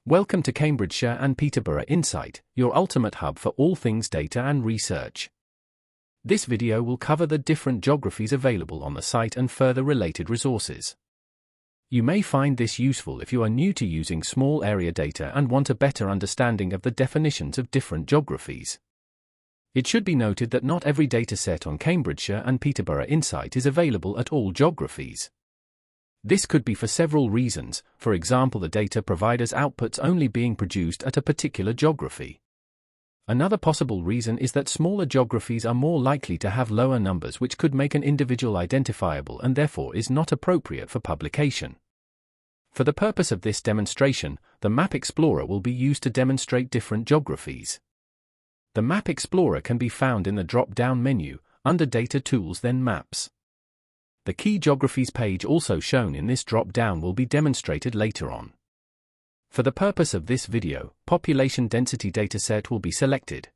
Welcome to Cambridgeshire and Peterborough Insight, your ultimate hub for all things data and research. This video will cover the different geographies available on the site and further related resources. You may find this useful if you are new to using small area data and want a better understanding of the definitions of different geographies. It should be noted that not every dataset on Cambridgeshire and Peterborough Insight is available at all geographies. This could be for several reasons, for example the data provider's outputs only being produced at a particular geography. Another possible reason is that smaller geographies are more likely to have lower numbers, which could make an individual identifiable and therefore is not appropriate for publication. For the purpose of this demonstration, the Map Explorer will be used to demonstrate different geographies. The Map Explorer can be found in the drop-down menu, under Data Tools then Maps. The Key Geographies page also shown in this drop-down will be demonstrated later on. For the purpose of this video, population density dataset will be selected.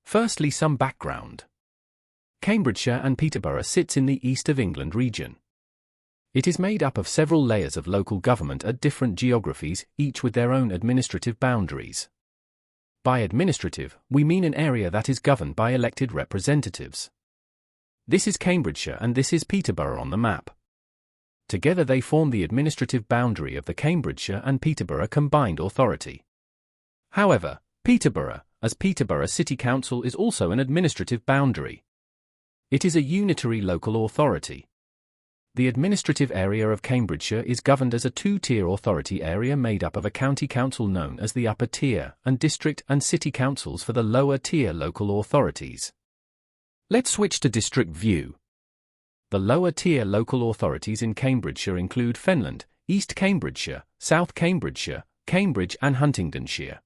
Firstly, some background. Cambridgeshire and Peterborough sits in the East of England region. It is made up of several layers of local government at different geographies, each with their own administrative boundaries. By administrative, we mean an area that is governed by elected representatives. This is Cambridgeshire and this is Peterborough on the map. Together they form the administrative boundary of the Cambridgeshire and Peterborough Combined Authority. However, Peterborough, as Peterborough City Council, is also an administrative boundary. It is a unitary local authority. The administrative area of Cambridgeshire is governed as a two-tier authority area made up of a county council known as the upper tier and district and city councils for the lower tier local authorities. Let's switch to district view. The lower tier local authorities in Cambridgeshire include Fenland, East Cambridgeshire, South Cambridgeshire, Cambridge and Huntingdonshire.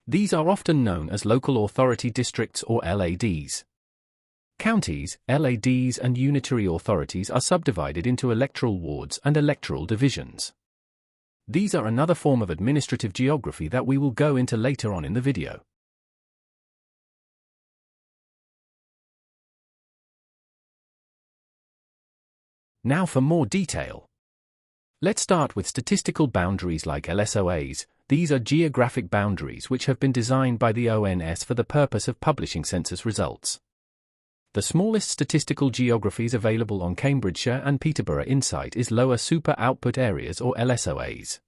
These are often known as local authority districts or LADs. Counties, LADs and unitary authorities are subdivided into electoral wards and electoral divisions. These are another form of administrative geography that we will go into later on in the video. Now for more detail. Let's start with statistical boundaries like LSOAs. These are geographic boundaries which have been designed by the ONS for the purpose of publishing census results. The smallest statistical geographies available on Cambridgeshire and Peterborough Insight is Lower Super Output Areas or LSOAs.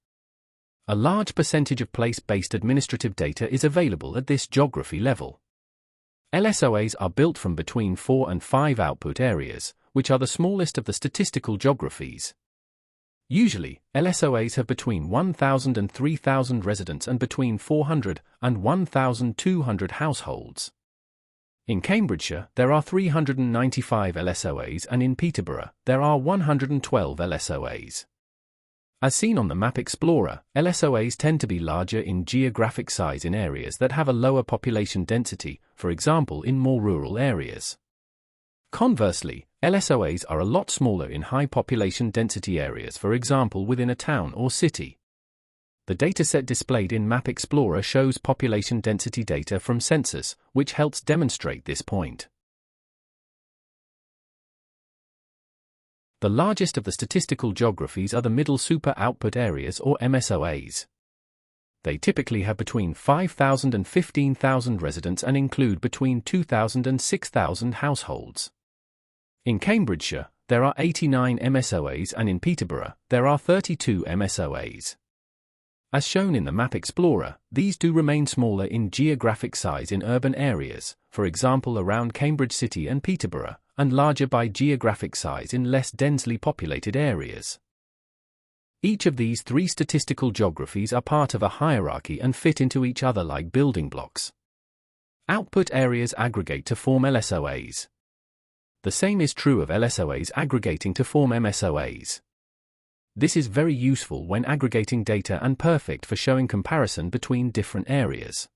A large percentage of place-based administrative data is available at this geography level. LSOAs are built from between 4 and 5 output areas, which are the smallest of the statistical geographies. Usually, LSOAs have between 1,000 and 3,000 residents and between 400 and 1,200 households. In Cambridgeshire, there are 395 LSOAs and in Peterborough, there are 112 LSOAs. As seen on the Map Explorer, LSOAs tend to be larger in geographic size in areas that have a lower population density, for example in more rural areas. Conversely, LSOAs are a lot smaller in high population density areas, for example within a town or city. The dataset displayed in Map Explorer shows population density data from census, which helps demonstrate this point. The largest of the statistical geographies are the Middle Super Output Areas or MSOAs. They typically have between 5,000 and 15,000 residents and include between 2,000 and 6,000 households. In Cambridgeshire, there are 89 MSOAs and in Peterborough, there are 32 MSOAs. As shown in the Map Explorer, these do remain smaller in geographic size in urban areas, for example around Cambridge City and Peterborough, and larger by geographic size in less densely populated areas. Each of these three statistical geographies are part of a hierarchy and fit into each other like building blocks. Output areas aggregate to form LSOAs. The same is true of LSOAs aggregating to form MSOAs. This is very useful when aggregating data and perfect for showing comparison between different areas.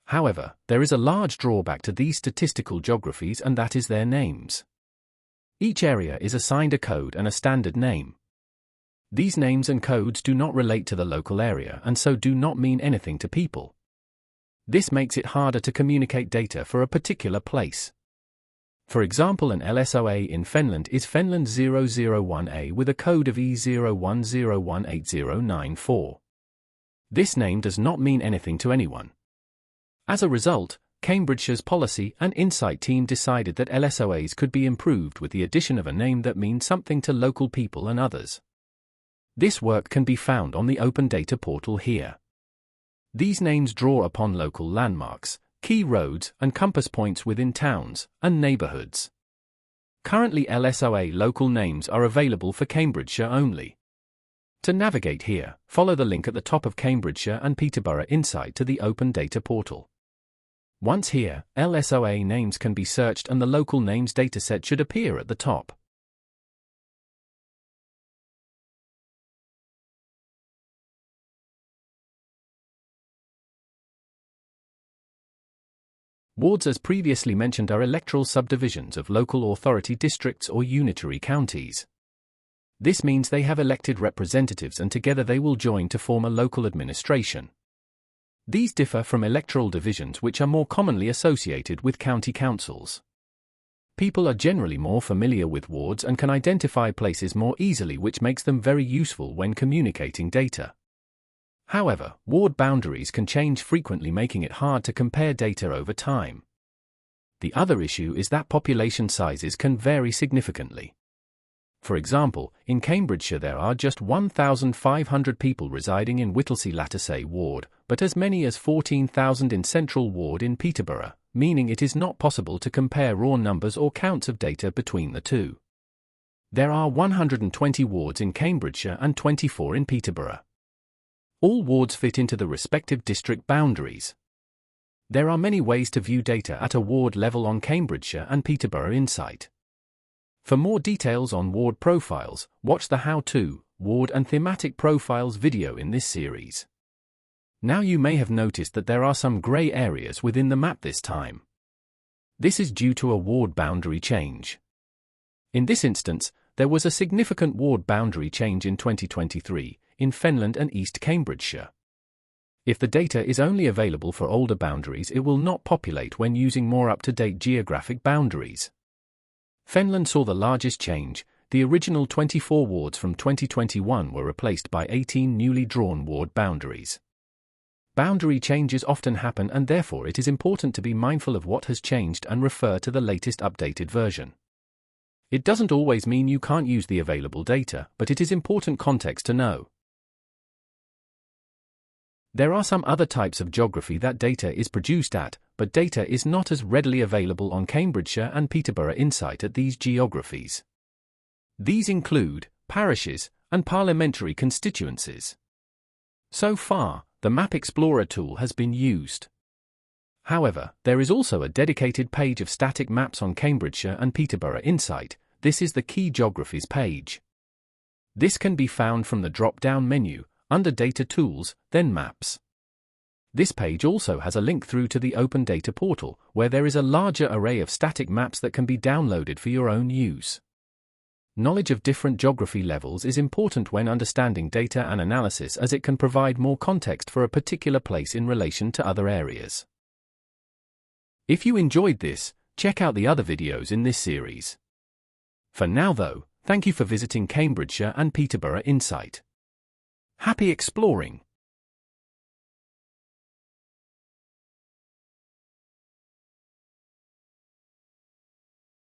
However, there is a large drawback to these statistical geographies, and that is their names. Each area is assigned a code and a standard name. These names and codes do not relate to the local area and so do not mean anything to people. This makes it harder to communicate data for a particular place. For example, an LSOA in Finland is Finland 001A with a code of E010188094. This name does not mean anything to anyone. As a result, Cambridgeshire's Policy and Insight team decided that LSOAs could be improved with the addition of a name that means something to local people and others. This work can be found on the Open Data portal here. These names draw upon local landmarks, key roads and compass points within towns and neighbourhoods. Currently, LSOA local names are available for Cambridgeshire only. To navigate here, follow the link at the top of Cambridgeshire and Peterborough Insight to the Open Data portal. Once here, LSOA names can be searched and the local names dataset should appear at the top. Wards, as previously mentioned, are electoral subdivisions of local authority districts or unitary counties. This means they have elected representatives and together they will join to form a local administration. These differ from electoral divisions, which are more commonly associated with county councils. People are generally more familiar with wards and can identify places more easily, which makes them very useful when communicating data. However, ward boundaries can change frequently, making it hard to compare data over time. The other issue is that population sizes can vary significantly. For example, in Cambridgeshire there are just 1,500 people residing in Whittlesey-Lattersay ward, but as many as 14,000 in Central ward in Peterborough, meaning it is not possible to compare raw numbers or counts of data between the two. There are 120 wards in Cambridgeshire and 24 in Peterborough. All wards fit into the respective district boundaries. There are many ways to view data at a ward level on Cambridgeshire and Peterborough Insight. For more details on ward profiles, watch the How-To, Ward and Thematic Profiles video in this series. Now you may have noticed that there are some grey areas within the map this time. This is due to a ward boundary change. In this instance, there was a significant ward boundary change in 2023, in Fenland and East Cambridgeshire. If the data is only available for older boundaries, it will not populate when using more up-to-date geographic boundaries. Fenland saw the largest change. The original 24 wards from 2021 were replaced by 18 newly drawn ward boundaries. Boundary changes often happen, and therefore it is important to be mindful of what has changed and refer to the latest updated version. It doesn't always mean you can't use the available data, but it is important context to know. There are some other types of geography that data is produced at, but data is not as readily available on Cambridgeshire and Peterborough Insight at these geographies. These include parishes and parliamentary constituencies. So far, the Map Explorer tool has been used. However, there is also a dedicated page of static maps on Cambridgeshire and Peterborough Insight. This is the Key Geographies page. This can be found from the drop-down menu, under Data Tools, then Maps. This page also has a link through to the Open Data portal, where there is a larger array of static maps that can be downloaded for your own use. Knowledge of different geography levels is important when understanding data and analysis, as it can provide more context for a particular place in relation to other areas. If you enjoyed this, check out the other videos in this series. For now though, thank you for visiting Cambridgeshire and Peterborough Insight. Happy exploring!